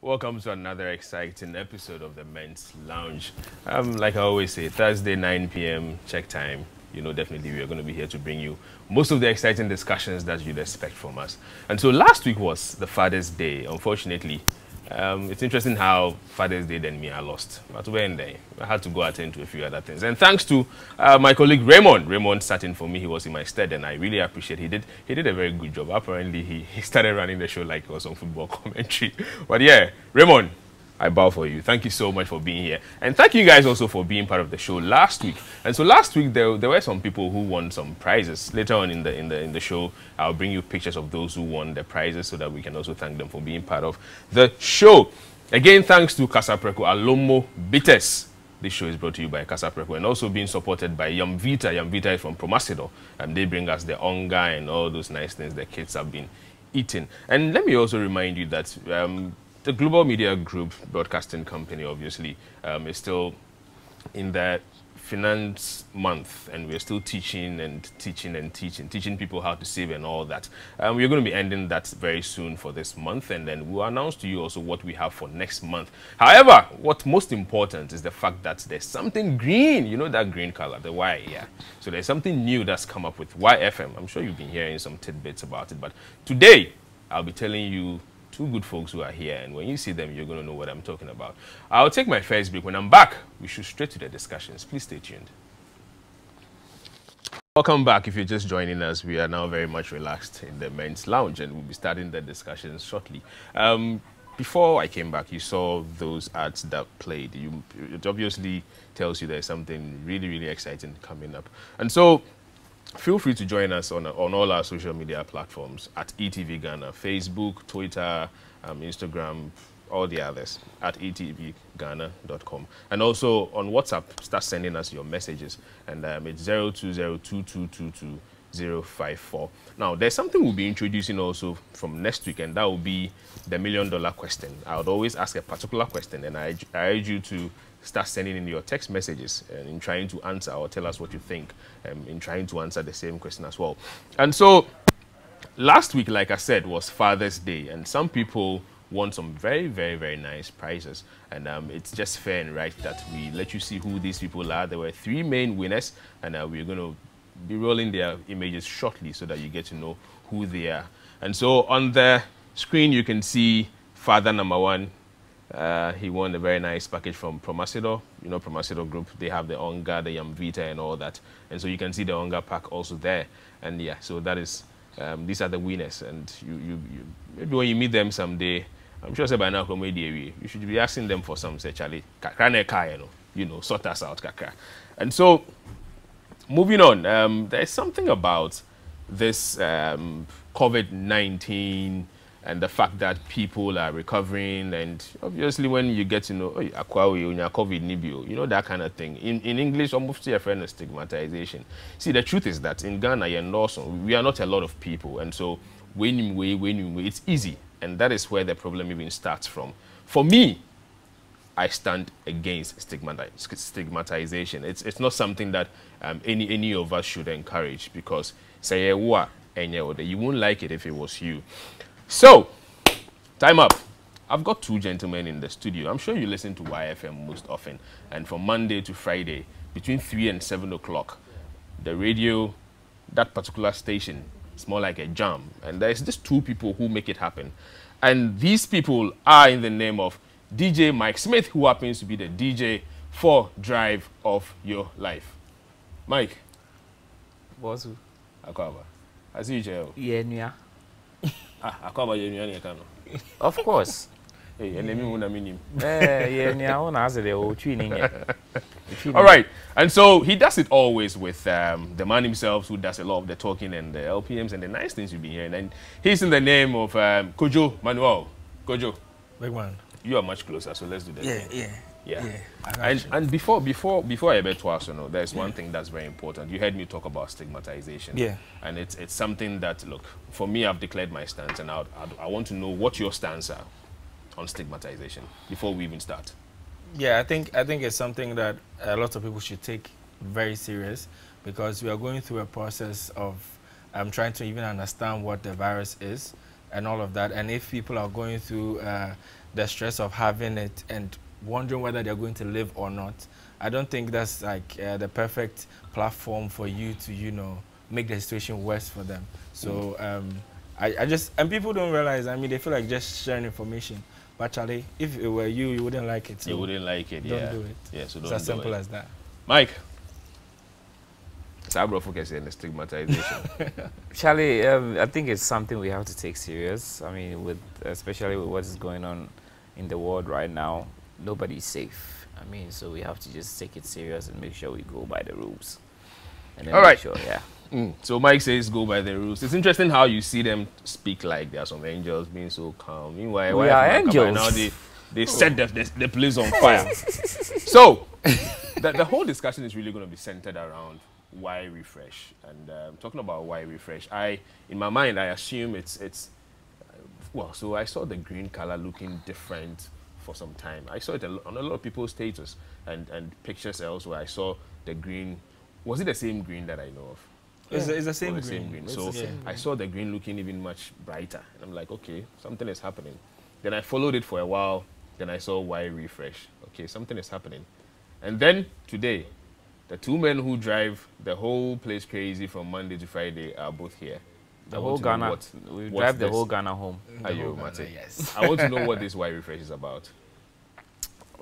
Welcome to another exciting episode of the Men's Lounge. Like I always say, Thursday 9 p.m. check time. You know, definitely we are going to be here to bring you most of the exciting discussions that you'd expect from us. And so last week was the Father's Day. Unfortunately, it's interesting how Father's Day then me I lost. But when day, I had to go attend to a few other things. And thanks to my colleague Raymond. Raymond sat in for me. He was in my stead, and I really appreciate it. He did a very good job. Apparently, he started running the show like it was on football commentary. But yeah, Raymond, I bow for you. Thank you so much for being here. And thank you guys also for being part of the show last week. And so last week there were some people who won some prizes. Later on in the show, I'll bring you pictures of those who won the prizes so that we can also thank them for being part of the show. Again, thanks to Casapreco Alomo Bitters. This show is brought to you by Casapreco and also being supported by Yamvita. Yamvita is from Promasidor. And they bring us the onga and all those nice things the kids have been eating. And let me also remind you that the Global Media Group broadcasting company, obviously, is still in that finance month, and we're still teaching people how to save and all that. We're going to be ending that very soon for this month, and then we'll announce to you also what we have for next month. However, what's most important is the fact that there's something green, you know, that green color, the Y, yeah. So there's something new that's come up with YFM. I'm sure you've been hearing some tidbits about it, but today I'll be telling you two good folks who are here, and when you see them, you're going to know what I'm talking about. I'll take my first break. When I'm back, we shoot straight to the discussions. Please stay tuned. Welcome back. If you're just joining us, we are now very much relaxed in the Men's Lounge, and we'll be starting the discussions shortly. Before I came back, you saw those ads that played. It obviously tells you there's something really, really exciting coming up. And so feel free to join us on all our social media platforms at eTVGhana, Facebook, Twitter, Instagram, all the others, at eTVGhana.com. And also on WhatsApp, start sending us your messages. And it's 02022222054. Now, there's something we'll be introducing also from next week, and that will be the $1 million question. I would always ask a particular question, and I urge you to start sending in your text messages and in trying to answer or tell us what you think, in trying to answer the same question as well. And so last week, like I said, was Father's Day, and some people won some very, very, very nice prizes. And it's just fair and right that we let you see who these people are. There were 3 main winners, and we're going to be rolling their images shortly so that you get to know who they are. And so on the screen, you can see father number 1. He won a very nice package from Promasidor. You know, Promasidor Group, they have the Onga, the Yamvita, and all that. And so you can see the Onga pack also there. And yeah, so that is, these are the winners. And you maybe when you meet them someday, I'm sure by now, you should be asking them for some, say, Charlie, you know, sort us out, kaka. And so, moving on, there's something about this COVID-19 and the fact that people are recovering, and obviously when you get to know, oh, COVID, you know, that kind of thing. In English, almost a friend of stigmatization. See, the truth is that in Ghana and also, we are not a lot of people, and so when it's easy, and that is where the problem even starts from. For me, I stand against stigmatization. It's not something that any of us should encourage, because say you won't like it if it was you. So, time up. I've got 2 gentlemen in the studio. I'm sure you listen to YFM most often. And from Monday to Friday, between 3 and 7 o'clock, the radio, that particular station, it's more like a jam. And there's just 2 people who make it happen. And these people are in the name of DJ Mike Smith, who happens to be the DJ for Dryve of Your Life. Mike. Bosu. Akwaba. I see you, Joe. Yeah. Akwaba, you Of course. Hey, and let me all right, and so he does it always with the man himself, who does a lot of the talking and the LPMs and the nice things you've been hearing. And he's in the name of Kojo Manuel. Kojo, big man. You are much closer, so let's do that. Yeah. And before I bet to us, you know, there's one thing that's very important. You heard me talk about stigmatization. Yeah. And it's something that, look, for me, I've declared my stance, and I want to know what your stance are on stigmatization before we even start. Yeah, I think it's something that a lot of people should take very serious, because we are going through a process of trying to even understand what the virus is. and all of that. And if people are going through the stress of having it and wondering whether they're going to live or not, I don't think that's like the perfect platform for you to, you know, make the situation worse for them. So I just, and people don't realize, I mean, they feel like just sharing information. But Charlie, if it were you, you wouldn't like it. So you wouldn't like it, don't do it. Yeah, so don't it's as do simple it. as that. Mike. Sabro focus in the stigmatization. Charlie, I think it's something we have to take serious. I mean, with especially with what is going on in the world right now, nobody's safe. I mean, so we have to just take it serious and make sure we go by the rules. And then all right. Sure, yeah. So Mike says go by the rules. It's interesting how you see them speak like there are some angels being so calm. Meanwhile, we are angels. now they set the place on fire. So the whole discussion is really going to be centered around why refresh. And talking about why refresh, in my mind I assume it's well. So I saw the green color looking different for some time. I saw it on a lot of people's status and pictures elsewhere. I saw the green. Was it the same green that I know of? It's the same the green. Same green. It's So the same I saw the green looking even much brighter. And I'm like, okay, something is happening. Then I followed it for a while. Then I saw why refresh. Okay, something is happening. And then today, the two men who drive the whole place crazy from Monday to Friday are both here. The whole Ghana. We drive the whole Ghana home. Ayo, Mate. Yes. I want to know what this why refresh is about.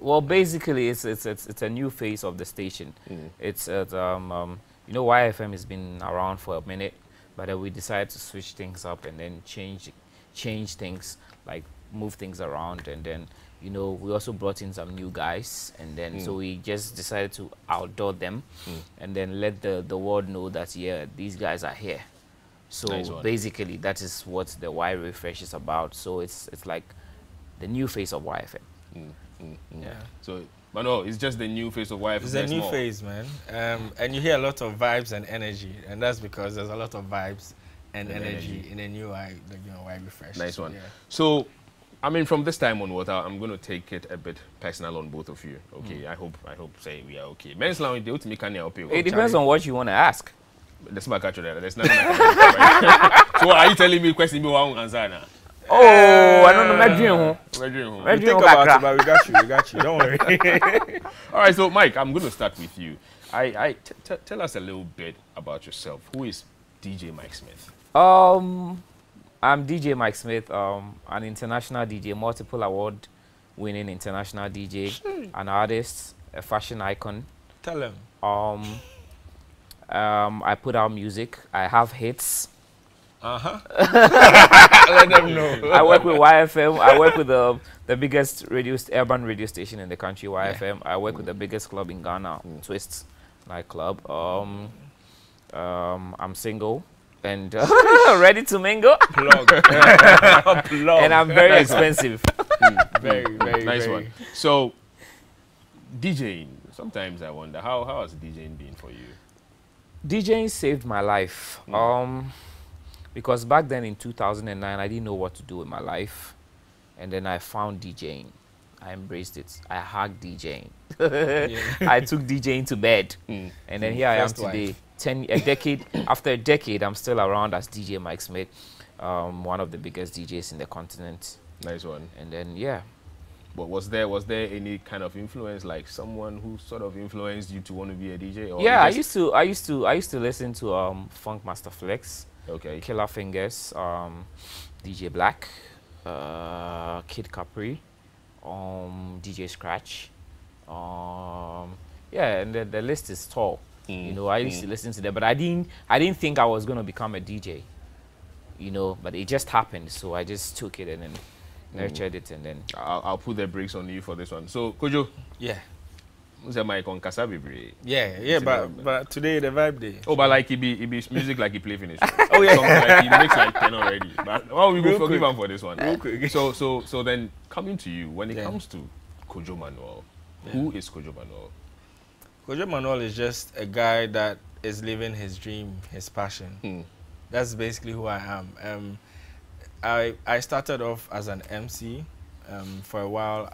Well, basically, it's a new face of the station. It's you know, YFM has been around for a minute, but we decided to switch things up and then change things, like move things around, and then, you know, we also brought in some new guys, and then so we just decided to outdoor them and then let the world know that, yeah, these guys are here. So Nice basically that is what the Y refresh is about. So it's like the new face of YFM. Yeah. So, but no, it's just the new face of YFM. It's a new phase, man. And you hear a lot of vibes and energy, and that's because there's a lot of vibes and energy in a new Y refresh. Nice one. Yeah. So, I mean, from this time onward, I'm going to take it a bit personal on both of you. Okay, I hope say we are okay. Men's lounge, they ultimately can help you. It depends on what you want to ask. That's my catch there. There's nothing I can do. So, are you telling me question me one answer now? Oh, I don't know. My dream. We think about it, but we got you. Don't worry. All right, so Mike, I'm going to start with you. Tell us a little bit about yourself. Who is DJ Mike Smith? I'm DJ Mike Smith, an international DJ, multiple award-winning international DJ, an artist, a fashion icon. Tell him. I put out music. I have hits. Let them know. I work with YFM. I work with the biggest urban radio station in the country, YFM. I work with the biggest club in Ghana, Twist nightclub. I'm single and ready to mingle. Plug. And I'm very expensive. Very Nice one. So, DJing. Sometimes I wonder how has DJing been for you? DJing saved my life. Because back then in 2009, I didn't know what to do with my life. And then I found DJing. I embraced it. I hugged DJing. I took DJing to bed. And then here I am today. After a decade, I'm still around as DJ Mike Smith, one of the biggest DJs in the continent. Nice one. And then, yeah. But was there any kind of influence, like someone who sort of influenced you to want to be a DJ? Or yeah, I used to listen to Funk Master Flex. Okay. Killer Fingers, DJ Black, Kid Capri, DJ Scratch. Yeah, and the list is tall. You know, I used to listen to them, but I didn't think I was gonna become a DJ. You know, but it just happened, so I just took it and then nurtured it, and then I'll put the brakes on you for this one. So, Kojo. Yeah. Yeah, but today the vibe day. Oh, but like he be music like he play finish. Oh yeah, like he makes like 10 already. But why we go forgive him for this one? So then coming to you, when it comes to Kojo Manuel, who is Kojo Manuel? Kojo Manuel is just a guy that is living his dream, his passion. That's basically who I am. I started off as an MC. For a while,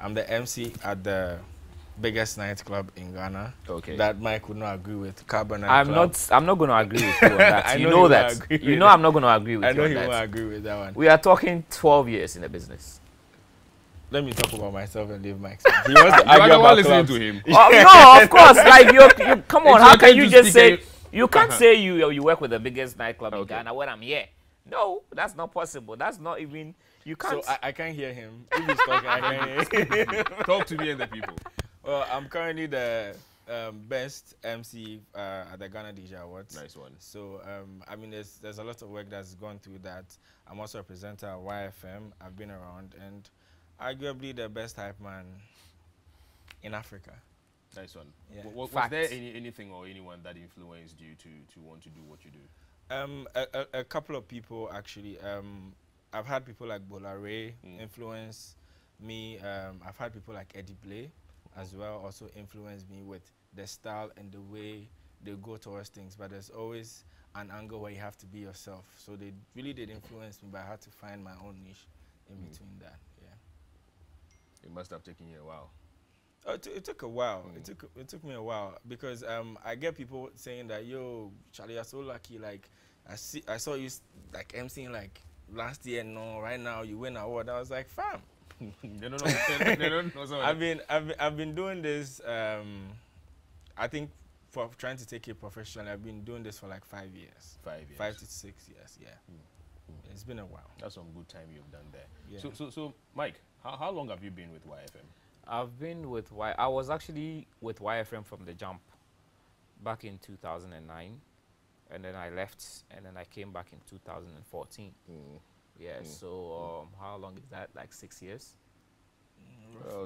I'm the MC at the biggest nightclub in Ghana. Okay. That Mike would not agree with. Carbon I'm not going to agree with you on that. You know that. You know I'm not going to agree with you on that. I know he won't agree with that one. We are talking 12 years in the business. Let me talk about myself and leave Mike. He wants to argue about listening to him. No, of course. Like you come on. How can you just say you can't say you work with the biggest nightclub in Ghana when I'm here? No, that's not possible. That's not even. You can't. So I can't hear him. If he's talking, I can't hear him. Talk to me and the people. Well, I'm currently the best MC at the Ghana DJ Awards. Nice one. So I mean, there's a lot of work that's gone through that. I'm also a presenter at YFM. I've been around and arguably the best hype man in Africa. Nice one. Yeah. Was there anything or anyone that influenced you to want to do what you do? A couple of people actually. I've had people like Bolare influence me. I've had people like Eddie Blay as well also influence me with the style and the way they go towards things. But there's always an angle where you have to be yourself. So they really did influence me, but I had to find my own niche in between that. Yeah. It must have taken you a while. Oh, it took a while. It took me a while because I get people saying that, yo, Charlie, you're so lucky. Like I saw you like emceeing like last year. No, right now you win an award. I was like, fam. They don't know. I've been doing this. I think for trying to take it professionally, I've been doing this for like 5 years. 5 years. 5 to 6 years. Yeah. It's been a while. That's some good time you've done there. Yeah. So Mike, how long have you been with YFM? I've been with I was actually with YFM from the jump back in 2009, and then I left, and then I came back in 2014. Yeah. So how long is that? Like 6 years.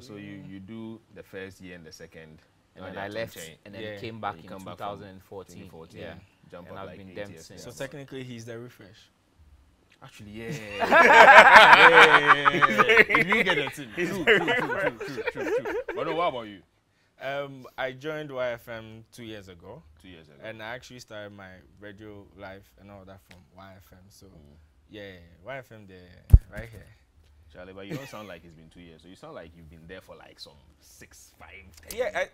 So you do the first year and the second, and then I left, and then came back in 2014. Yeah. Jump and up I've like been 8 them years. since. So technically, he's the refresh. Actually, yeah. If you get it, true. But no, what about you? I joined YFM 2 years ago. 2 years ago. And I actually started my radio life and all that from YFM. So, yeah, YFM there, right here. Charlie, but you don't sound like it's been 2 years. So you sound like you've been there for like some 6, 5, 10 years.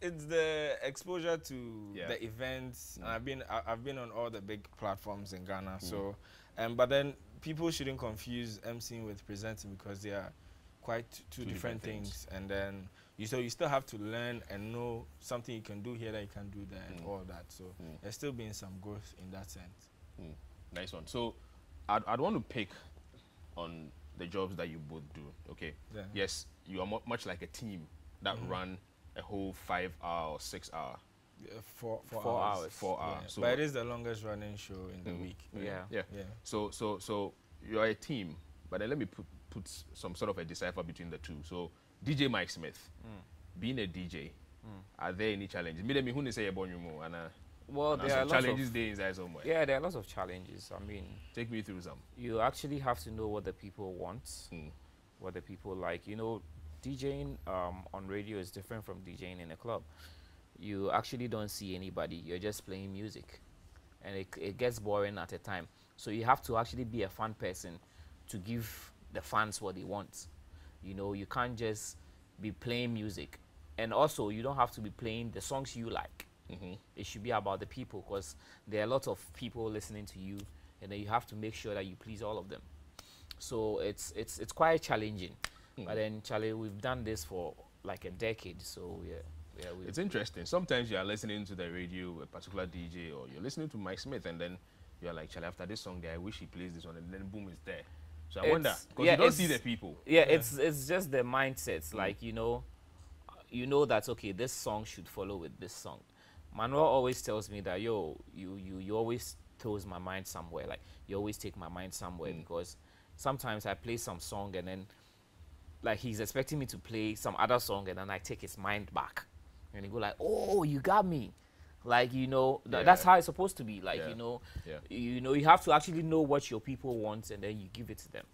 It's the exposure to the events. And I've been on all the big platforms in Ghana. So, but then people shouldn't confuse emceeing with presenting because they are quite two different things. And then you still have to learn and know something you can do here that you can do there and all that. So there's still been some growth in that sense. Nice one. So I'd want to pick on the jobs that you both do. Okay. Yeah. Yes, you are much like a team that run a whole 5 hour or 6 hour. 4 hours. 4 hours. Yeah. So but it is the longest running show in the week. Yeah. So you are a team, but then let me put some sort of a decipher between the two. So DJ Mike Smith, being a DJ, are there any challenges? Me who say about you more and well, there are challenges there inside somewhere. Yeah, there are lots of challenges. I mean, take me through some. You actually have to know what the people want, what the people like. You know, DJing on radio is different from DJing in a club. You actually don't see anybody. You're just playing music, and it gets boring at a time. So you have to actually be a fun person to give the fans what they want. You know, you can't just be playing music, and also you don't have to be playing the songs you like. It should be about the people because there are a lot of people listening to you, and then you have to make sure that you please all of them. So it's quite challenging. But then, Charlie, we've done this for like a decade, so yeah. It's interesting. Sometimes you are listening to the radio, a particular DJ, or you're listening to Mike Smith, and then you're like, Charlie, after this song there, I wish he plays this one, and then boom, it's there. So I wonder, because you don't see the people. Yeah, it's just the mindsets. Like, you know that, okay, this song should follow with this song. Manuel always tells me that, yo, you always throws my mind somewhere. Like, you always take my mind somewhere because sometimes I play some song and then, like, he's expecting me to play some other song and then I take his mind back. And he go like, oh, you got me. Like, you know, that's how it's supposed to be. Like, you have to actually know what your people want and then you give it to them.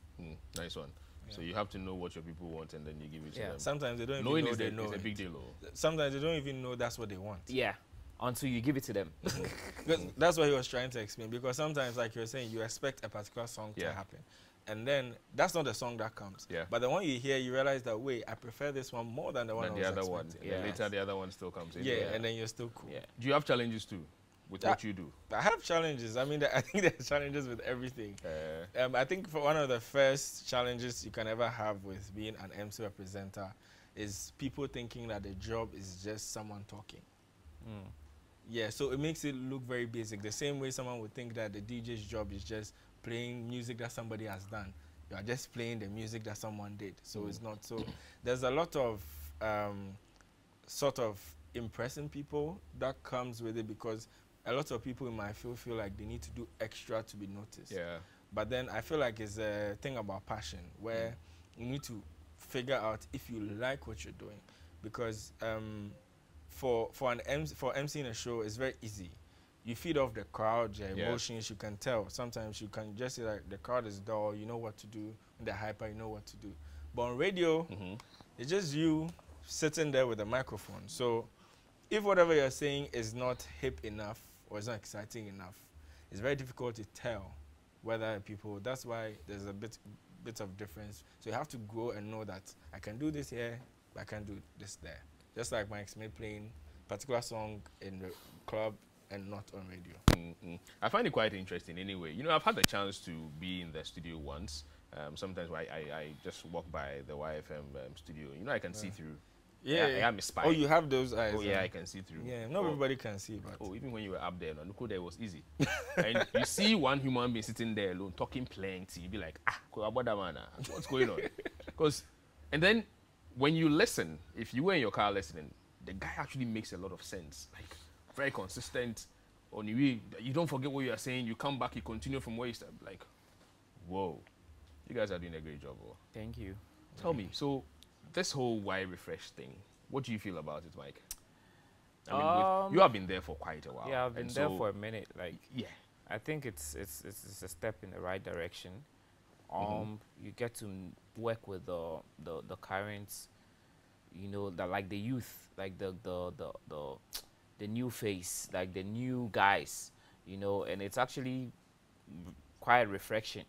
Nice one. So you have to know what your people want and then you give it to them. Sometimes they don't even know they know it's a big deal. Sometimes they don't even know that's what they want. Yeah. Until you give it to them. That's what he was trying to explain. Because sometimes, like you were saying, you expect a particular song to happen. and then that's not the song that comes. Yeah. But the one you hear, you realize that, wait, I prefer this one more than the one I was other one. expecting. And later the other one still comes in. Yeah, and then you're still cool. Yeah. Do you have challenges too with what you do? I have challenges. I mean, I think there's challenges with everything. I think for one of the first challenges you can ever have with being an MC or presenter is people thinking that the job is just someone talking. Yeah, so it makes it look very basic. The same way someone would think that the DJ's job is just playing music that somebody has done. You are just playing the music that someone did. So it's not. So there's a lot of sort of impressing people that comes with it, because a lot of people in my field feel like they need to do extra to be noticed. Yeah. But then I feel like it's a thing about passion, where you need to figure out if you like what you're doing, because for emceeing a show, it's very easy. You feed off the crowd, their emotions. You can tell. Sometimes you can just say like the crowd is dull. You know what to do. When they're hyper, you know what to do. But on radio, it's just you sitting there with a microphone. So if whatever you're saying is not hip enough or it's not exciting enough, it's very difficult to tell whether people. That's why there's a bit of difference. So you have to grow and know that I can do this here, but I can do this there. Just like Mike Smith playing a particular song in the club and not on radio. I find it quite interesting anyway. You know, I've had the chance to be in the studio once. Sometimes I just walk by the YFM studio. You know, I can see through. Yeah, I am a spy. Oh, you have those eyes. Oh, yeah, I can see through. Yeah, not everybody can see, but... Oh, even when you were up there, no, there was easy. And you see one human being sitting there alone, talking plenty, you'd be like, what's going on? And then when you listen, if you were in your car listening, the guy actually makes a lot of sense. Like, very consistent. You don't forget what you are saying, you come back, you continue from where you started. Like, whoa, you guys are doing a great job. Oh. Thank you. Tell me, so this whole Why Refresh thing, what do you feel about it, Mike? I mean, you have been there for quite a while. Yeah, I've been there for a minute. Like, yeah, I think it's a step in the right direction. You get to work with the current, you know, like the youth, like the new face, like the new guys, you know, and it's actually quite refreshing.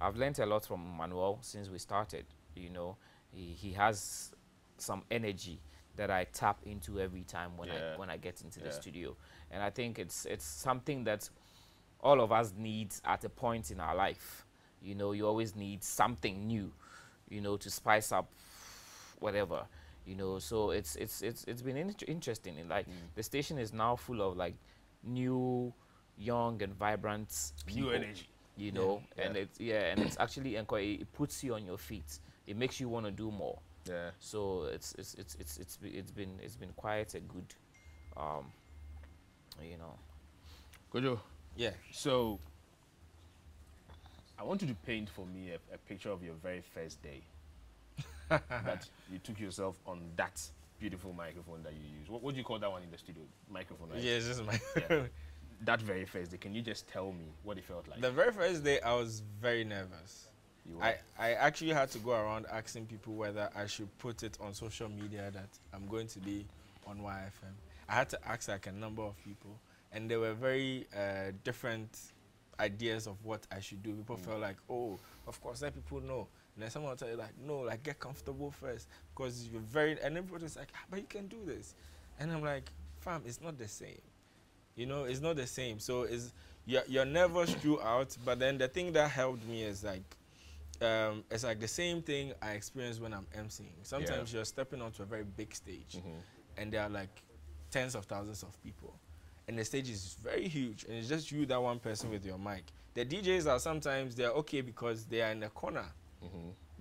I've learned a lot from Manuel since we started. You know, he has some energy that I tap into every time when I get into the studio, and I think it's something that all of us need at a point in our life. You know, you always need something new, you know, to spice up whatever. You know, so it's been interesting. And like the station is now full of like new, young and vibrant people, new energy. You know, and it's actually it puts you on your feet. It makes you want to do more. Yeah. So it's been quite a good, you know. Kojo. Yeah. So I want you to paint for me a picture of your very first day that you took yourself on that beautiful microphone that you use. What do you call that one in the studio? Microphone, right? Yeah, it's just microphone. That very first day, can you just tell me what it felt like? The very first day, I was very nervous. I actually had to go around asking people whether I should put it on social media that I'm going to be on YFM. I had to ask like a number of people, and there were very different ideas of what I should do. People felt like, oh, of course, let people know. And then someone will tell you like, no, like get comfortable first, because you're very, and everybody's like, but you can do this. And I'm like, fam, it's not the same. You know, it's not the same. So you're nervous throughout, but then the thing that helped me is like, it's like the same thing I experience when I'm emceeing. Sometimes you're stepping onto a very big stage, and there are like tens of thousands of people, and the stage is very huge, and it's just you, that one person with your mic. The DJs are sometimes they're okay because they are in the corner.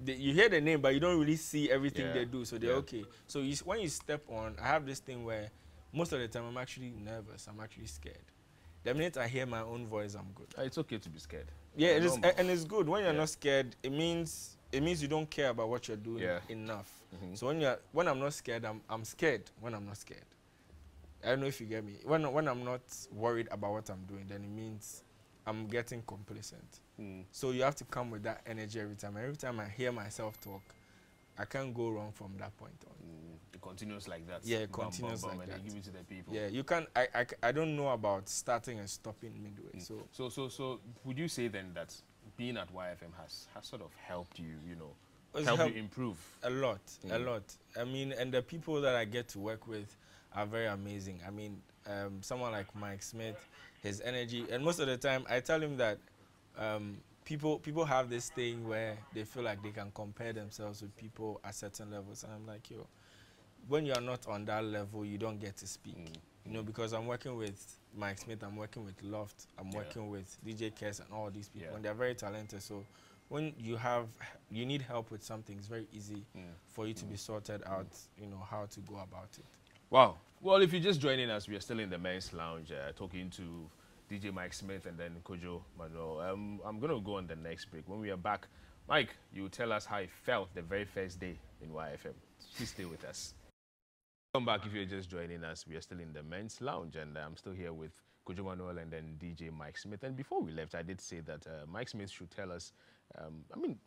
You hear the name, but you don't really see everything they do, so they're okay. So when you step on, I have this thing where most of the time I'm actually nervous. I'm actually scared. The minute I hear my own voice, I'm good. It's okay to be scared. Yeah, it is, and it's good. When you're not scared, it means you don't care about what you're doing enough. So when I'm not scared, I'm scared when I'm not scared. I don't know if you get me. When I'm not worried about what I'm doing, then it means I'm getting complacent. So you have to come with that energy every time. Every time I hear myself talk, I can't go wrong from that point on. It continues like that. Yeah, it continues like that. And give it to the people. Yeah, you can. I don't know about starting and stopping midway. So would you say then that being at YFM has sort of helped you, you know, It's helped helped you improve? a lot, a lot. I mean, and the people that I get to work with are very amazing. I mean, someone like Mike Smith, his energy, and most of the time I tell him that people have this thing where they feel like they can compare themselves with people at certain levels, and I'm like, yo, when you are not on that level, you don't get to speak. You know, because I'm working with Mike Smith, I'm working with Loft, I'm working with DJ Kess and all these people, and they're very talented. So when you need help with something, it's very easy for you to be sorted out, you know, how to go about it. Wow. Well, if you're just joining us, we are still in the men's lounge talking to DJ Mike Smith and then Kojo Manuel. I'm going to go on the next break. When we are back, Mike, you tell us how it felt the very first day in YFM. Please stay with us. Welcome back if you're just joining us. We are still in the men's lounge, and I'm still here with Kojo Manuel and then DJ Mike Smith. And before we left, I did say that Mike Smith should tell us,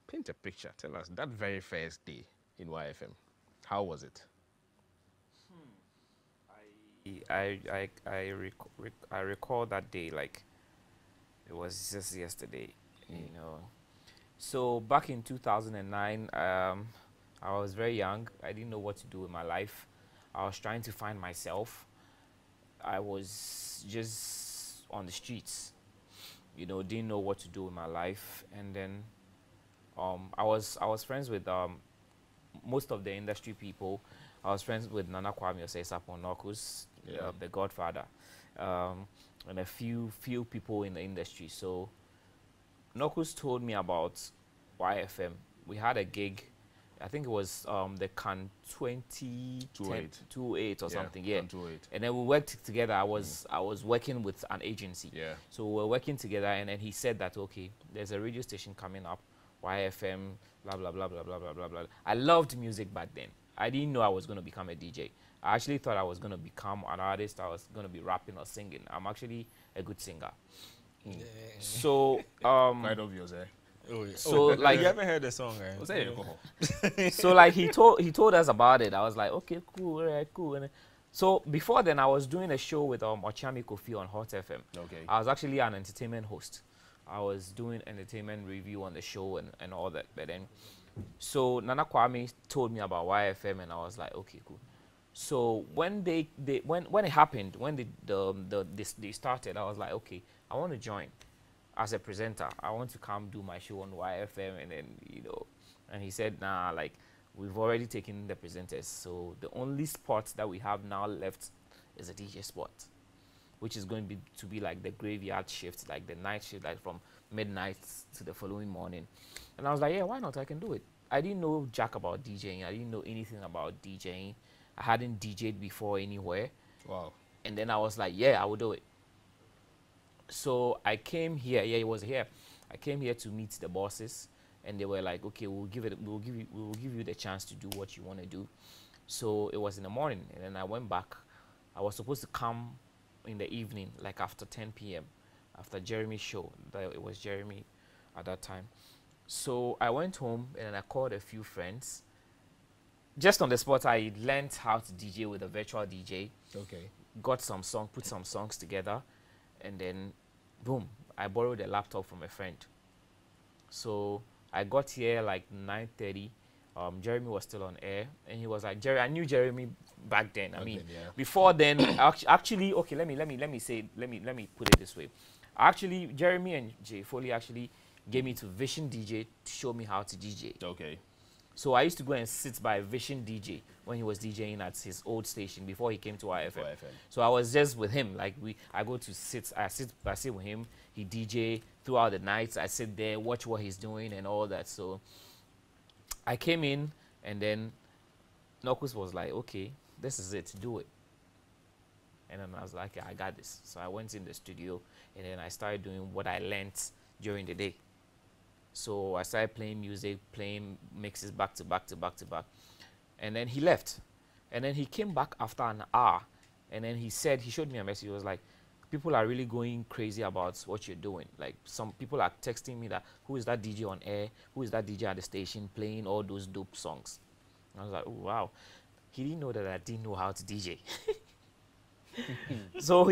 paint a picture. Tell us that very first day in YFM. How was it? I recall that day like it was just yesterday, you know. So back in 2009, I was very young. I didn't know what to do with my life. I was trying to find myself. I was just on the streets, you know, didn't know what to do with my life. And then I was friends with most of the industry people. I was friends with Nana Kwame Osei-Sapon Nokus, the Godfather, and a few people in the industry. So Nokus told me about YFM. We had a gig. I think it was the Can 2028 or something, yeah. And then we worked together. I was working with an agency, so we were working together. And then he said that, okay, there's a radio station coming up, YFM, blah blah blah blah blah blah blah blah. I loved music back then. I didn't know I was going to become a DJ. I actually thought I was going to become an artist. I was going to be rapping or singing. I'm actually a good singer. So quite obvious, eh? Oh, yeah. So like you haven't heard the song, right? So like he told us about it. I was like, okay, cool, all right, cool. And so before then, I was doing a show with Ochami Kofi on Hot FM. Okay. I was actually an entertainment host. I was doing entertainment review on the show and all that. But then, so Nana Kwame told me about YFM, and I was like, okay, cool. So when when it happened, when they started, I was like, okay, I want to join as a presenter. I want to come do my show on YFM, and then, you know, and he said, nah, like, we've already taken the presenters, so the only spot that we have now left is a DJ spot, which is going to be like the graveyard shift, like the night shift, like from midnight to the following morning. And I was like, yeah, why not? I can do it. I didn't know jack about DJing. I didn't know anything about DJing. I hadn't DJed before anywhere. Wow. And then I was like, yeah, I will do it. So I came here. Yeah, it was here. I came here to meet the bosses, and they were like, okay, we will give you the chance to do what you want to do. So it was in the morning, and then I went back. I was supposed to come in the evening, like after 10 p.m., after Jeremy's show. It was Jeremy at that time. So I went home, and then I called a few friends. Just on the spot, I learned how to DJ with a virtual DJ. Okay. Got some song, put some songs together, and then, boom, I borrowed a laptop from a friend. So I got here like 9:30. Jeremy was still on air, and he was like, Jerry, I knew Jeremy back then. Before then, actually, okay, let me put it this way. Actually, Jeremy and Jay Foley actually gave me to Vision DJ to show me how to DJ. Okay. So I used to go and sit by Vision DJ when he was DJing at his old station before he came to YFM. So I was just with him. Like I sit with him. He DJ throughout the nights. I sit there, watch what he's doing and all that. So I came in, and then Nokus was like, okay, this is it, do it. And then I was like, okay, I got this. So I went in the studio, and then I started doing what I learned during the day. So I started playing music, playing mixes back to back to back to back. And then he left. And then he came back after an hour. And then he showed me a message. He was like, people are really going crazy about what you're doing. Like, some people are texting me that, who is that DJ on air? Who is that DJ at the station playing all those dope songs? And I was like, oh, wow. He didn't know that I didn't know how to DJ. So,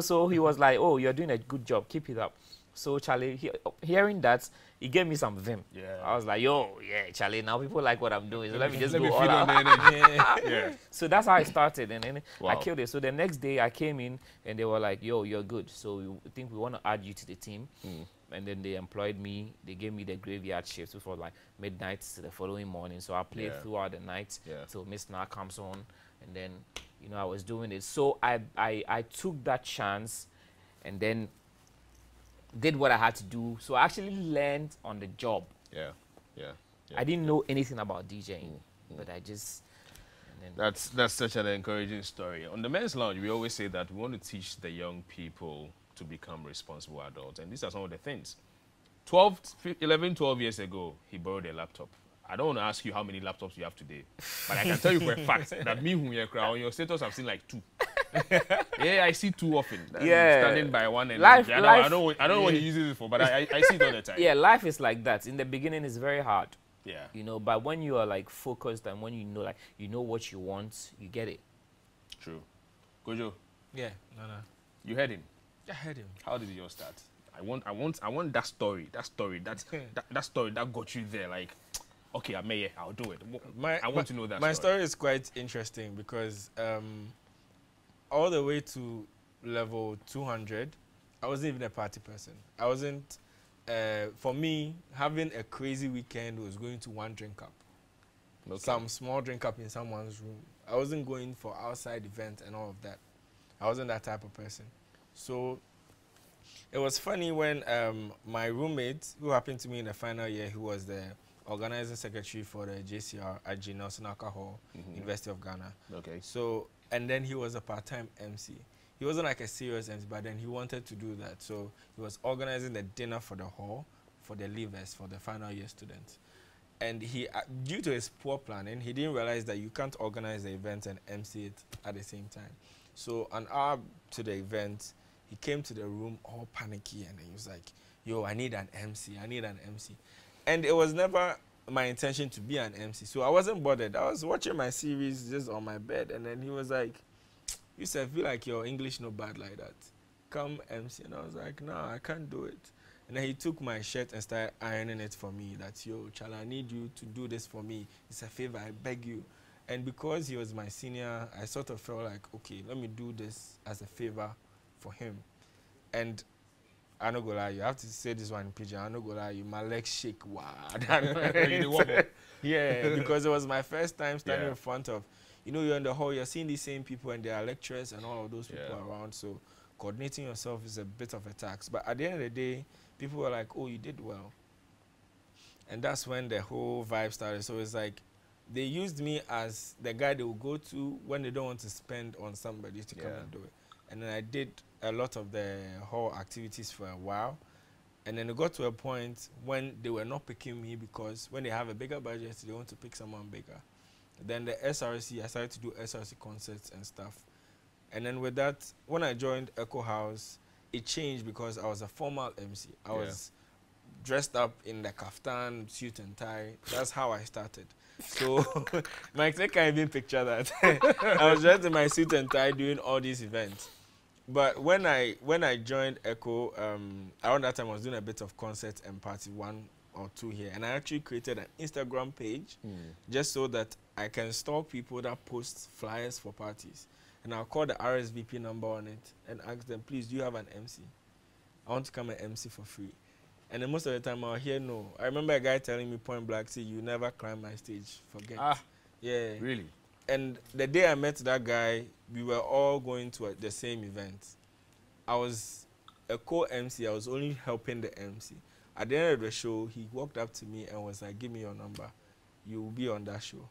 so he was like, oh, you're doing a good job. Keep it up. So Charlie, hearing that, he gave me some vim. Yeah. I was like, yo, yeah, Charlie, now people like what I'm doing. So let me just Let me go feed all on the out. energy. Yeah. So that's how I started, and then I Wow. killed it. So the next day I came in, and they were like, yo, you're good. So we think we want to add you to the team. And then they employed me. They gave me the graveyard shift, which was like midnight to the following morning. So I played throughout the night till Miss Na comes on, and then I was doing it. So I took that chance, and then did what I had to do. So I actually learned on the job. Yeah. I didn't know anything about DJing, but I just. And then That's such an encouraging story. On the Men's Lounge, we always say that we want to teach the young people to become responsible adults. And these are some of the things. 11, 12 years ago, he borrowed a laptop. I don't want to ask you how many laptops you have today, but I can tell you for a fact that me, who on your status, I've seen like 2. Yeah, I see 2 often. Standing by one and Lyfe, I don't know what he uses it for, but I see it all the time. Yeah, life is like that. In the beginning, it's very hard. Yeah. But when you are like focused and when you know what you want, you get it. True. Gojo. Yeah, no. You heard him. I heard him. How did yours start? I want that story. That story that got you there. Like, okay, I'll do it. I want to know that. My story is quite interesting because all the way to level 200, I wasn't even a party person. I wasn't. For me, having a crazy weekend was going to one drink up. Okay. Some small drink up in someone's room. I wasn't going for outside events and all of that. I wasn't that type of person. So it was funny when my roommate, who happened to me in the final year, who was the organizing secretary for the JCR at G. Nelson Hall, University of Ghana. Okay. So, and then he was a part-time MC. He wasn't like a serious MC, but then he wanted to do that. So he was organizing the dinner for the hall, for the leavers, for the final year students. And he, due to his poor planning, he didn't realize that you can't organize the event and MC it at the same time. So an hour to the event, he came to the room all panicky, and he was like, yo, I need an MC. And it was never my intention to be an MC. So I wasn't bothered. I was watching my series just on my bed, and then he was like, you said, I feel like your English no bad like that. Come MC. And I was like, no, I can't do it. And then he took my shirt and started ironing it for me. That, yo, Chala, I need you to do this for me. It's a favor, I beg you. And because he was my senior, I sort of felt like, okay, let me do this as a favor for him. And I don't go lie, you have to say this one in pidgin. I don't go lie, my legs shake. Wow. Yeah, because it was my first time standing in front of, you're in the hall, you're seeing these same people, and there are lecturers and all of those people around. So coordinating yourself is a bit of a task. But at the end of the day, people were like, oh, you did well. And that's when the whole vibe started. So it's like, they used me as the guy they will go to when they don't want to spend on somebody to come and do it. And then I did a lot of the hall activities for a while. And then it got to a point when they were not picking me because when they have a bigger budget, they want to pick someone bigger. Then the SRC, I started to do SRC concerts and stuff. And then with that, when I joined Echo House, it changed because I was a formal MC. I was dressed up in the kaftan, suit and tie. That's how I started. So, Mike, I can't even picture that. I was dressed in my suit and tie doing all these events. But when I joined Echo, around that time I was doing a bit of concerts and party 1 or 2 here. And I actually created an Instagram page just so that I can stalk people that post flyers for parties. And I'll call the RSVP number on it and ask them, please, do you have an MC? I want to come and MC for free. And then most of the time I'll hear no. I remember a guy telling me point blank, see, you never climb my stage, forget. Yeah. Really? And the day I met that guy, we were all going to the same event. I was a co-MC, I was only helping the MC. At the end of the show, he walked up to me and was like, give me your number. You will be on that show.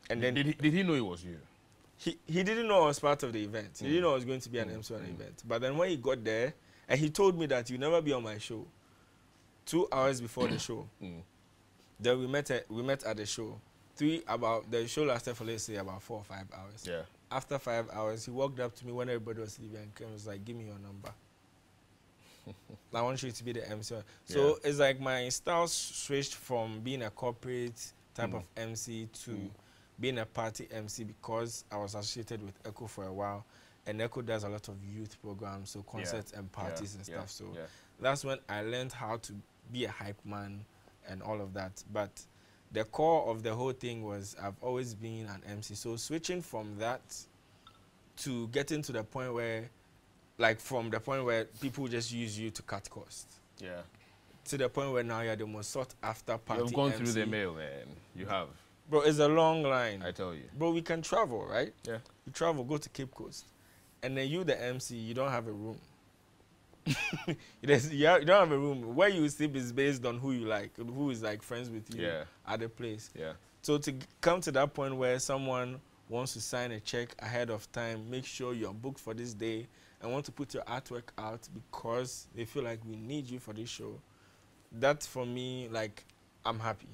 And then did he know it was you? He didn't know I was part of the event. He didn't know I was going to be an MC on the event. But then when he got there, and he told me that you'll never be on my show. 2 hours before the show. Then we met at the show. The show lasted for, let's say, about 4 or 5 hours. Yeah. After 5 hours, he walked up to me when everybody was leaving and was like, give me your number. I want you to be the MC. So it's like my style switched from being a corporate type of MC to being a party MC because I was associated with Echo for a while. And Echo does a lot of youth programs, so concerts and parties and stuff. So That's when I learned how to be a hype man and all of that. But the core of the whole thing was I've always been an MC. So switching from that to getting to the point where, like from the point where people just use you to cut costs. Yeah. To the point where now you're the most sought after party You've gone MC. through the mail, man. You have. Bro, it's a long line. I tell you. Bro, we can travel, right? Yeah. You travel, go to Cape Coast. And then you, the MC, you don't have a room. You don't have a room. Where you sleep is based on who you like, who is like friends with you at the place. Yeah. So to come to that point where someone wants to sign a check ahead of time, make sure you're booked for this day, and want to put your artwork out because they feel like we need you for this show. That for me, like, I'm happy.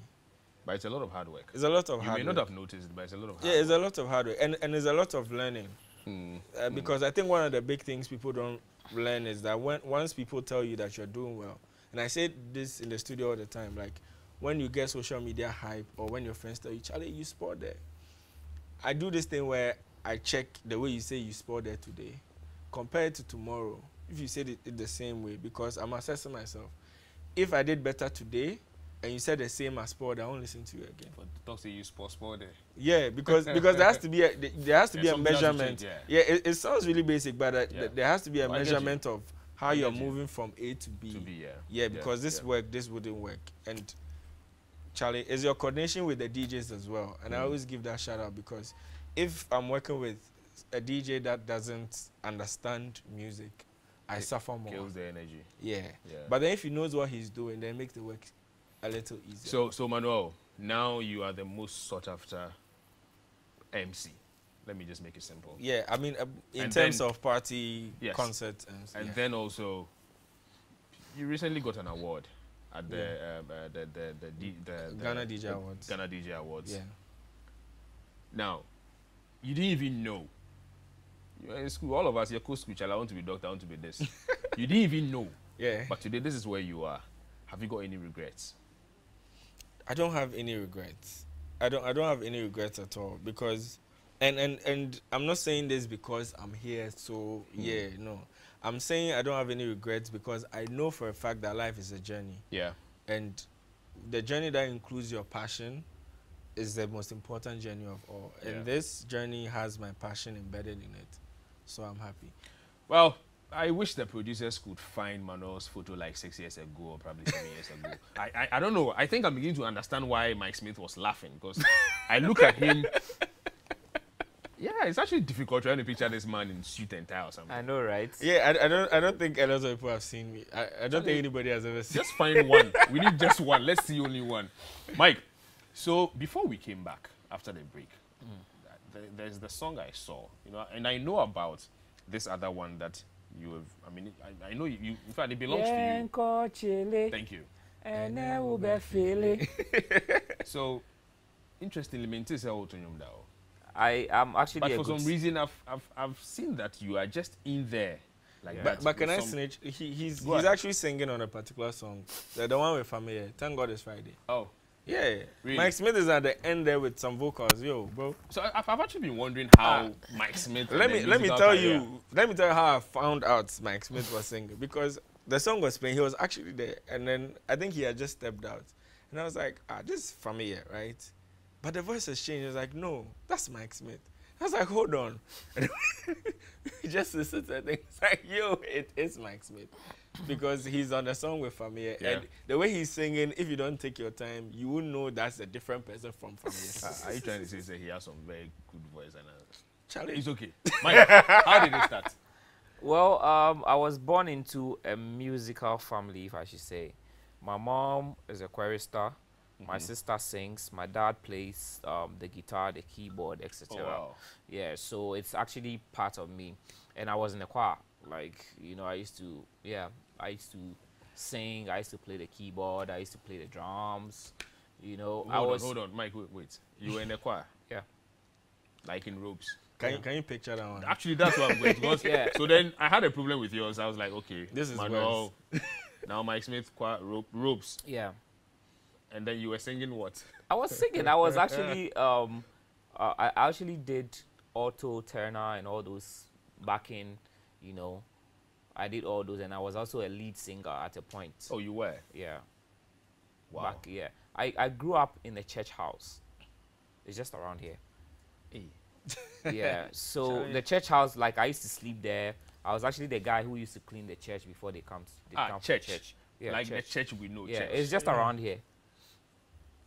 But it's a lot of hard work. It's a lot of hard work. You may not have noticed, but it's a lot of hard work. Yeah, it's a lot of hard work. And there's a lot of learning. Because I think one of the big things people don't learn is that once people tell you that you're doing well, and I say this in the studio all the time, like when you get social media hype or when your friends tell you, Charlie, you scored there. I do this thing where I check the way you say you scored there today, compared to tomorrow, if you said it the same way, because I'm assessing myself. If I did better today, and you said the same as sport, I won't listen to you again. But talk to you sport there. Yeah, because there has to be a measurement. Change, yeah, it sounds really basic, but there has to be a measurement of how you're moving from A to B. Yeah, because this wouldn't work. And Charlie, is your coordination with the DJs as well. And I always give that shout out because if I'm working with a DJ that doesn't understand music, I suffer more. Kills the energy. Yeah. But then if he knows what he's doing, then it makes the work a little easier. So Manuel, now you are the most sought after MC. Let me just make it simple. Yeah, I mean, in terms of party, concert, and then also, you recently got an award at the Ghana DJ Awards. Ghana DJ Awards. Yeah. Now, you didn't even know. You're in school. All of us, you're school child. I want to be doctor. I want to be this. You didn't even know. Yeah. But today, this is where you are. Have you got any regrets? I don't have any regrets. I don't have any regrets at all because, and I'm not saying this because I'm here. So no, I'm saying I don't have any regrets because I know for a fact that life is a journey. Yeah. And the journey that includes your passion is the most important journey of all. Yeah. And this journey has my passion embedded in it. So I'm happy. Well, I wish the producers could find Manuel's photo like 6 years ago or probably 7 years ago. I don't know. I think I'm beginning to understand why Mike Smith was laughing because I look at him. Yeah, it's actually difficult trying to picture this man in suit and tie or something. I know, right? Yeah, I don't think a lot of people have seen me. I don't think anybody has ever seen. Just find one. We need just one. Let's see only one. Mike, so before we came back after the break, there's the song I saw, and I know about this other one that you have. I mean, I know you. In fact, it belongs to you. Thank you. So, interestingly, I am actually. But for some reason, I've seen that you are just in there, like that. But can I snitch? He's actually singing on a particular song, the one with Familia. Thank God it's Friday. Oh. Yeah, really? Mike Smith is at the end there with some vocals, bro. So I've actually been wondering how Mike Smith. Let me tell you how I found out Mike Smith was singing because the song was playing. He was actually there, and then I think he had just stepped out, and I was like, this is familiar, right? But the voice has changed. I was like, no, that's Mike Smith. I was like, hold on. And we just listened to it. It's like, it is Mike Smith. Because he's on the song with Familia. Yeah. And the way he's singing, if you don't take your time, you will know that's a different person from Familia. Are you trying to say he has some very good voice? Charlie. It's okay. Mike, how did it start? Well, I was born into a musical family, if I should say. My mom is a chorister. My sister sings. My dad plays the guitar, the keyboard, etc. Oh, wow. Yeah, so it's actually part of me. And I was in the choir. Like, I used to sing. I used to play the keyboard. I used to play the drums. Hold on, Mike. Wait. You were in the choir? Yeah. Like in robes. Can you picture that one? Actually, that's what I'm going to. So then I had a problem with yours. I was like, okay, this is Manuel. Now Mike Smith choir robes. Yeah. And then you were singing what? I was singing. I was actually I actually did auto, tenor, and all those backing. I did all those, and I was also a lead singer at a point. Oh, you were? Yeah. Wow. Back, yeah. I grew up in a church house. It's just around here. Hey. Yeah. So the church house, like I used to sleep there. I was actually the guy who used to clean the church before they come. Come church. to church. Yeah, Like church. the church we know. Yeah, church. it's just around here.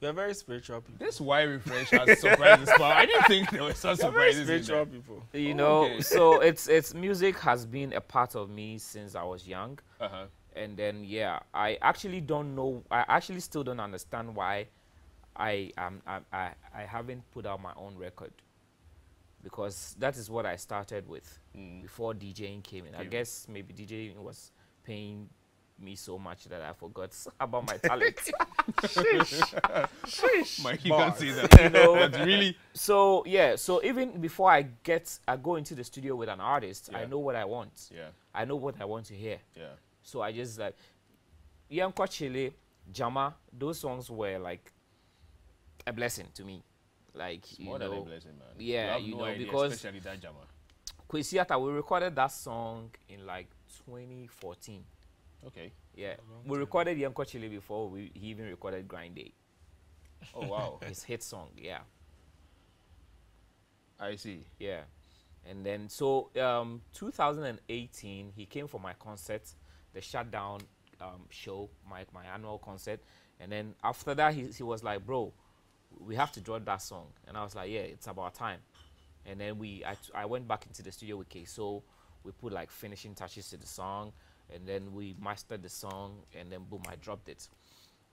We're very spiritual people. This why refresh has surprises. I didn't think there were some We're very surprises in spiritual there. people. You know, Okay. so it's music has been a part of me since I was young. Uh-huh. And then yeah, I actually don't know. I actually still don't understand why I haven't put out my own record, because that is what I started with before DJing came in. I guess maybe DJing was paying me so much that I forgot about my talent. Mike, you can't say that. You know, But really, so yeah, so even before I go into the studio with an artist, I Yeah. know what I want. yeah, I know what I want to hear. yeah. So I just like Yanko Chile, Jama, those songs were like a blessing to me. Like It's more than a blessing, man. Yeah, you have no idea, because especially that Jama. Kwesiata, we recorded that song in like 2014. Okay. Yeah, we recorded Yanko Chile before he even recorded Grind Day, Oh wow. his hit song. Yeah, I see. yeah. And then so 2018, he came for my concert, the Shutdown show, my annual concert. And then after that, he was like, bro, we have to drop that song. And I was like, yeah, it's about time. And then I went back into the studio with K-So. We put like finishing touches to the song, and then we mastered the song, and then boom, I dropped it.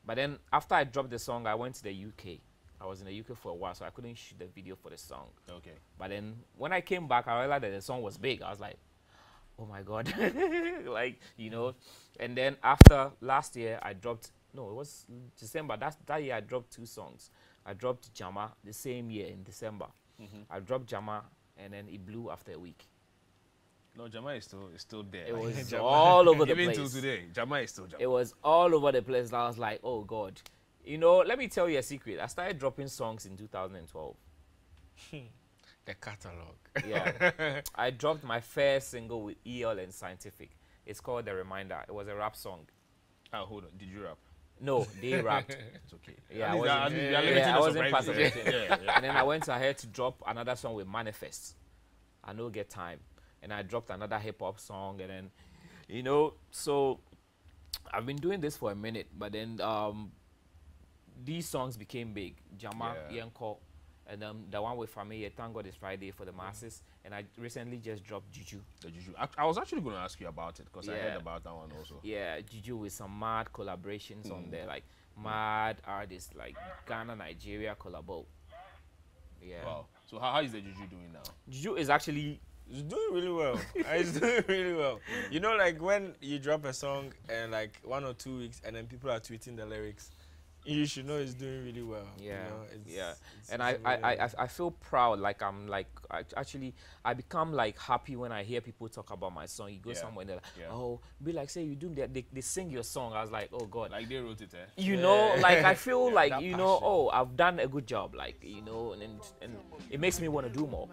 But then after I dropped the song, I went to the UK. I was in the UK for a while, so I couldn't shoot the video for the song. Okay. But then when I came back, I realized that the song was big. I was like, oh my God. Like, you know. And then after last year, I dropped, no, it was December. That year I dropped 2 songs. I dropped Jama the same year in December. I dropped Jama, and then it blew after a week. No, Jama is still there. It Like, was all over the even place. till today, Jama is still Jama. It was all over the place. I was like, oh God. You know, let me tell you a secret. I started dropping songs in 2012. The catalog. Yeah. I dropped my first single with EL and Scientific. It's called The Reminder. It was a rap song. Oh, hold on. Did you rap? No, they rapped. It's okay. Yeah, I wasn't part of it. Yeah. And then I went ahead to drop another song with Manifest. I know Get Time. And I dropped another hip hop song. And then, you know, so I've been doing this for a minute. But then these songs became big. Jama, Yeah. Yenko, and the one with Family, Thank God It's Friday for the masses. And I recently just dropped Juju. The Juju. I was actually going to ask you about it because I heard Yeah. about that one also. Yeah, Juju with some mad collaborations on there, like mad artists like Ghana, Nigeria collabo. Yeah. Wow. So how is the Juju doing now? Juju is actually It's doing really well. It's doing really well. You know, like when you drop a song and like 1 or 2 weeks and then people are tweeting the lyrics, you should know it's doing really well. yeah, You know, yeah. it's And really I feel proud. Like I'm like I become like happy when I hear people talk about my song. You go Yeah. somewhere and they're like, Yeah. oh, be like say you do that. They sing your song. I was like, oh God. Like they wrote it, eh? You know, like I feel Yeah, like that you know, passion. oh, I've done a good job. Like you know, and it makes me want to do more.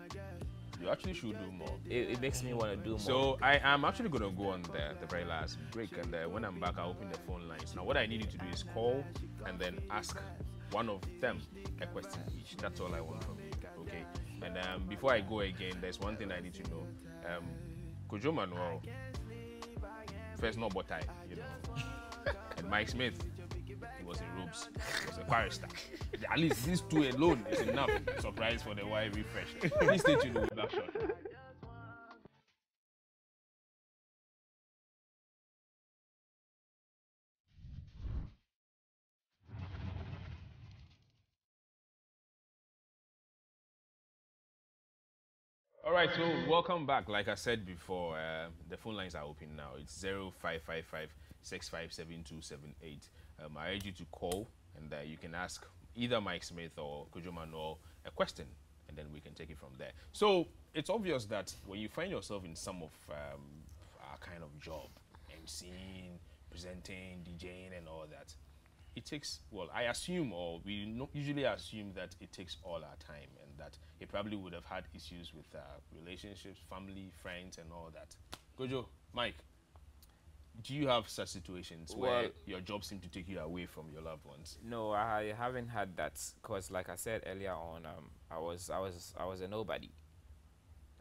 You actually should do more. It makes me want to do more. So I am actually going to go on the very last break, and when I'm back, I'll open the phone lines. Now, what I need you to do is call and then ask one of them a question each. That's all I want from you, okay? And before I go again, there's one thing I need to know. Kojo Manuel, first no botai, you know, and Mike Smith, he was in robes. He was a barrister. At least these 2 alone is enough surprise for the Y refresh. Please stay tuned with that shot. All right, so welcome back. Like I said before, the phone lines are open now. It's 0555-657278. I urge you to call, and you can ask either Mike Smith or Kojo Manuel a question, and then we can take it from there. So it's obvious that when you find yourself in some of our kind of job, emceeing, presenting, DJing, and all that, it takes, well, I assume, or we usually assume that it takes all our time, and that it probably would have had issues with relationships, family, friends, and all that. Gojo, Mike, do you have such situations where your job seems to take you away from your loved ones? No, I haven't had that because, like I said earlier on, I was a nobody.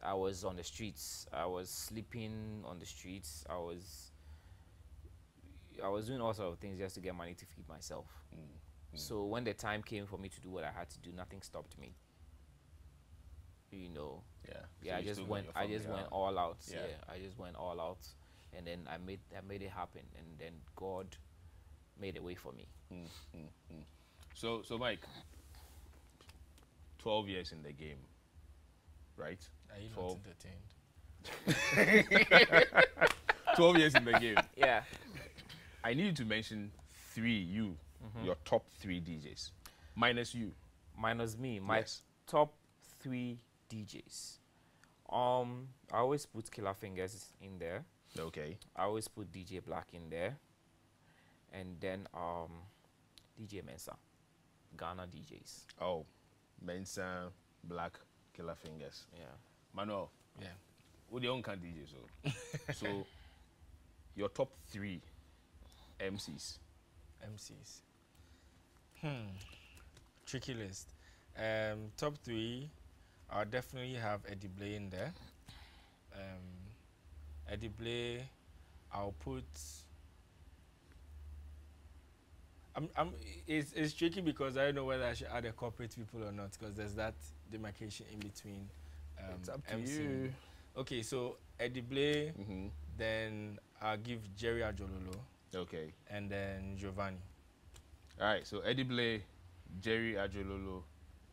I was on the streets. I was sleeping on the streets. I was doing all sorts of things just to get money to feed myself. So when the time came for me to do what I had to do, nothing stopped me. You know. Yeah. Yeah. So I just went all out. Yeah. I just went all out, and then I made it happen, and then God made a way for me. So Mike, 12 years in the game, right? Are you not entertained? 12 years in the game. Yeah. I need you to mention your top 3 DJs, minus you. Minus me, my Yes. top 3 DJs. I always put Killer Fingers in there. Okay. I always put DJ Black in there, and then DJ Mensa, Ghana DJs. Oh, Mensa, Black, Killer Fingers. Yeah. Manuel. Yeah. Who the own can DJ so your top 3 MCs. Tricky list. Top 3, I'll definitely have Eddie Blay in there. Eddie Blay, I'll put. It's tricky because I don't know whether I should add the corporate people or not because there's that demarcation in between. It's up to MC. you. Okay, so Eddie Blay, then I'll give Jerry Ajololo, Okay. and then Giovanni. All right. So Eddie Blay, Jerry Ajololo,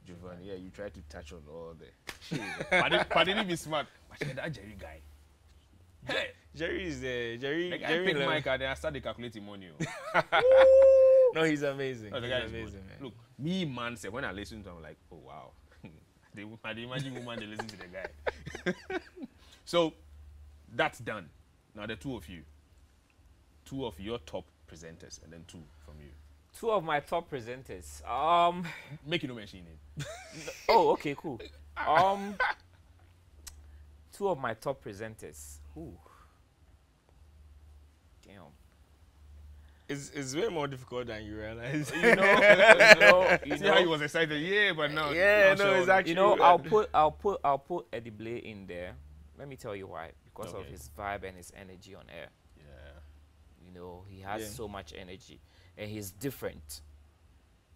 Giovanni. Yeah, you try to touch on all the shit. But didn't be smart. But that Jerry guy. Yeah. Jerry is Jerry. Like Jerry I pick Mike and then I started calculating money. No, he's amazing. Oh, the He's guy is amazing, good. man. Look, me man said when I listen to him, I'm like, oh wow. I imagine woman they listen to the guy. So that's done. Now the 2 of you. 2 of your top presenters and then 2 from you. 2 of my top presenters. Make you no mention name. Oh, okay, cool. 2 of my top presenters. Ooh. Damn. It's way more difficult than you realize. You know, See how he was excited? Yeah, but now. Yeah, now no, sure. it's actually. you know, I'll put Eddie Blay in there. Let me tell you why. Because of Okay. his vibe and his energy on air. Yeah. You know, he has so much energy, and he's different.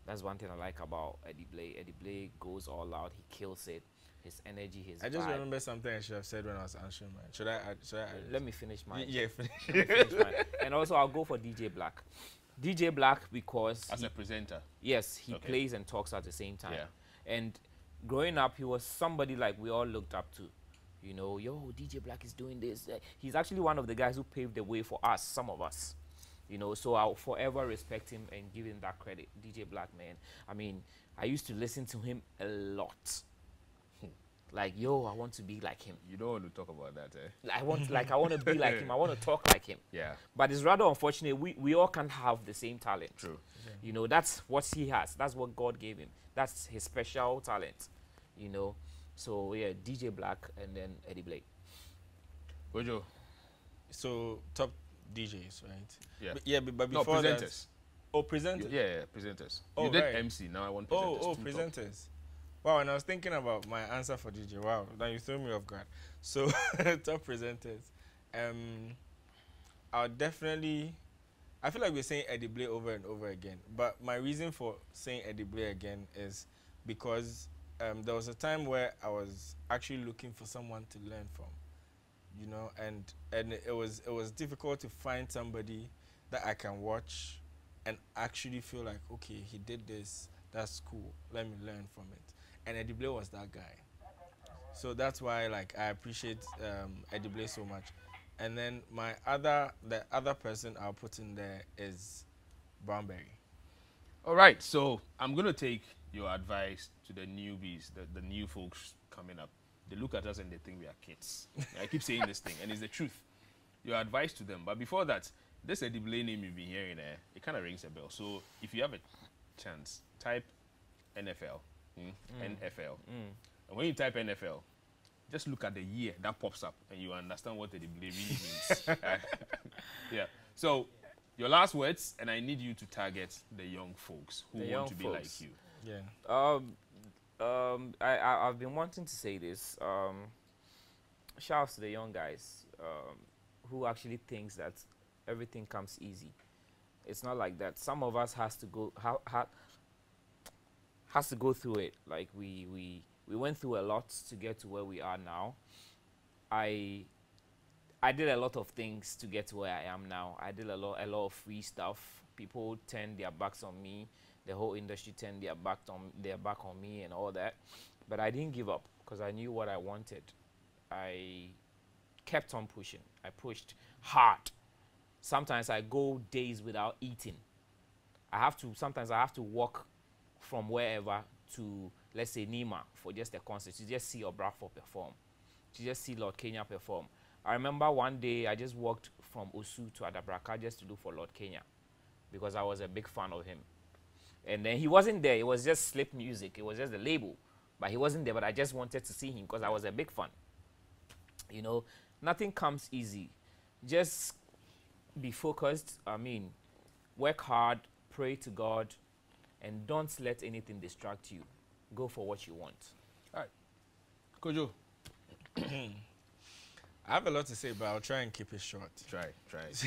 That's one thing I like about Eddie Blay. Eddie Blay goes all out. He kills it. His energy, his I just vibe. remember something I should have said when I was answering mine. Should I add? Let me finish mine. Yeah, finish. Finish mine. And also, I'll go for DJ Black. DJ Black because As a presenter. yes, he Okay. plays and talks at the same time. Yeah. And growing up, he was somebody like we all looked up to. You know, yo, DJ Black is doing this. He's actually one of the guys who paved the way for us, some of us. You know, so I'll forever respect him and give him that credit. DJ Black, man. I mean, I used to listen to him a lot. Like, yo, I want to be like him. You don't want to talk about that, eh? I want to be like him. I want to talk like him. Yeah. But it's rather unfortunate. We all can't have the same talent. True. You know, that's what he has. That's what God gave him. That's his special talent. You know. So yeah, DJ Black and then Eddie Blake. Bojo. So top DJs, right? Yeah. But No, before that. presenters. Oh, presenters. Yeah, presenters. Oh, you did right. MC, now I want presenters. Oh, 2 top. presenters. Wow, and I was thinking about my answer for DJ. Wow, now you threw me off guard. So, top presenters. I'll definitely. I feel like we're saying Eddie Blay over and over again. But my reason for saying Eddie Blay again is because there was a time where I was actually looking for someone to learn from, you know, and it was difficult to find somebody that I can watch and actually feel like, okay, he did this, that's cool, let me learn from it. And Eddie Blay was that guy. So that's why, like, I appreciate Eddie Blay so much. And then the other person I'll put in there is Brownberry. All right, so I'm going to take your advice to the newbies, the new folks coming up. They look at us and they think we are kids. I keep saying this thing, and it's the truth. Your advice to them. But before that, this Eddie Blay name you've been hearing there, it kind of rings a bell. So if you have a chance, type NFL. NFL. And when you type NFL, just look at the year that pops up and you understand what the really means. Yeah. So, your last words, and I need you to target the young folks who want to be like you. Yeah. I've been wanting to say this. Shout out to the young guys who actually thinks that everything comes easy. It's not like that. Some of us has to go through it. Like we went through a lot to get to where we are now. I did a lot of things to get to where I am now. I did a lot of free stuff. People turned their backs on me. The whole industry turned their back on me and all that. But I didn't give up because I knew what I wanted. I kept on pushing. I pushed hard. Sometimes I go days without eating. Sometimes I have to walk from wherever to, let's say, Nima for just a concert, to just see Obrafo perform, to just see Lord Kenya perform. I remember one day I just walked from Osu to Adabraka just to do for Lord Kenya because I was a big fan of him. And then he wasn't there. It was just slip music. It was just the label. But he wasn't there, but I just wanted to see him because I was a big fan. You know, nothing comes easy. Just be focused. I mean, work hard, pray to God, and don't let anything distract you. Go for what you want. All right. Kojo. I have a lot to say, but I'll try and keep it short. Try.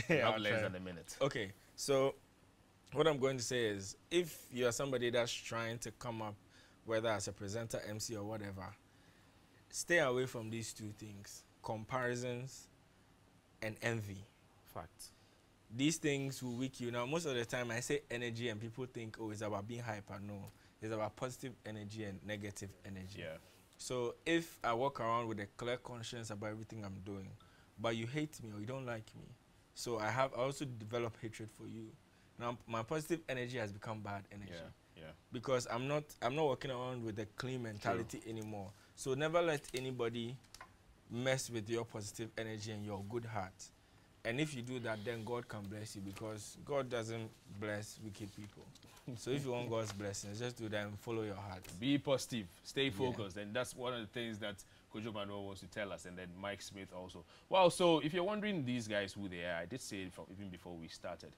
Yeah, Have less than a minute. Okay, so what I'm going to say is, if you're somebody that's trying to come up, whether as a presenter, MC, or whatever, stay away from these two things: comparisons and envy. Fact. These things will weak you. Now, most of the time I say energy and people think, oh, it's about being hyper. No, it's about positive energy and negative energy. Yeah. So if I walk around with a clear conscience about everything I'm doing, but you hate me or you don't like me, so I also develop hatred for you. Now my positive energy has become bad energy. Yeah. Because I'm not walking around with a clean mentality anymore. So never let anybody mess with your positive energy and your good heart. And if you do that, then God can bless you, because God doesn't bless wicked people. So if you want God's blessings, just do that and follow your heart. Be positive, stay focused, and that's one of the things that Kojo Manuel wants to tell us, and then Mike Smith also. Well, so if you're wondering these guys who they are, I did say it even before we started.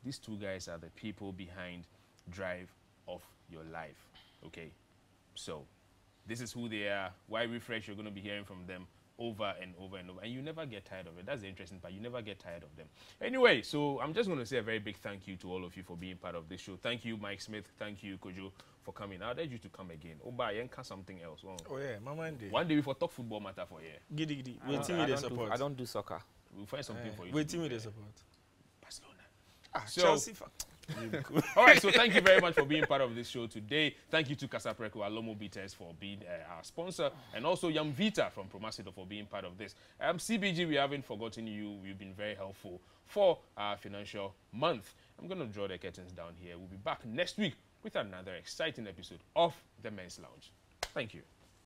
These two guys are the people behind Dryve of your life. Okay, so this is who they are. Why Refresh? You're going to be hearing from them over and over and over, and you never get tired of it. That's the interesting part. You never get tired of them. Anyway, so I'm just going to say a very big thank you to all of you for being part of this show. Thank you, Mike Smith. Thank you, Kojo, for coming. I'd urge you to come again. Oba, you can something else. Oh yeah, Mama Day. One day we for talk football matter for you. Giddy giddy. Wait till me the support. I don't do soccer. We'll find something for you. Wait till me the support. Barcelona. So, Chelsea. All right, so thank you very much for being part of this show today. Thank you to Casapreco Alomo Bitters for being our sponsor, and also Yamvita from Promacito for being part of this. CBG, we haven't forgotten you. You've been very helpful for our financial month. I'm going to draw the curtains down here. We'll be back next week with another exciting episode of The Men's Lounge. Thank you.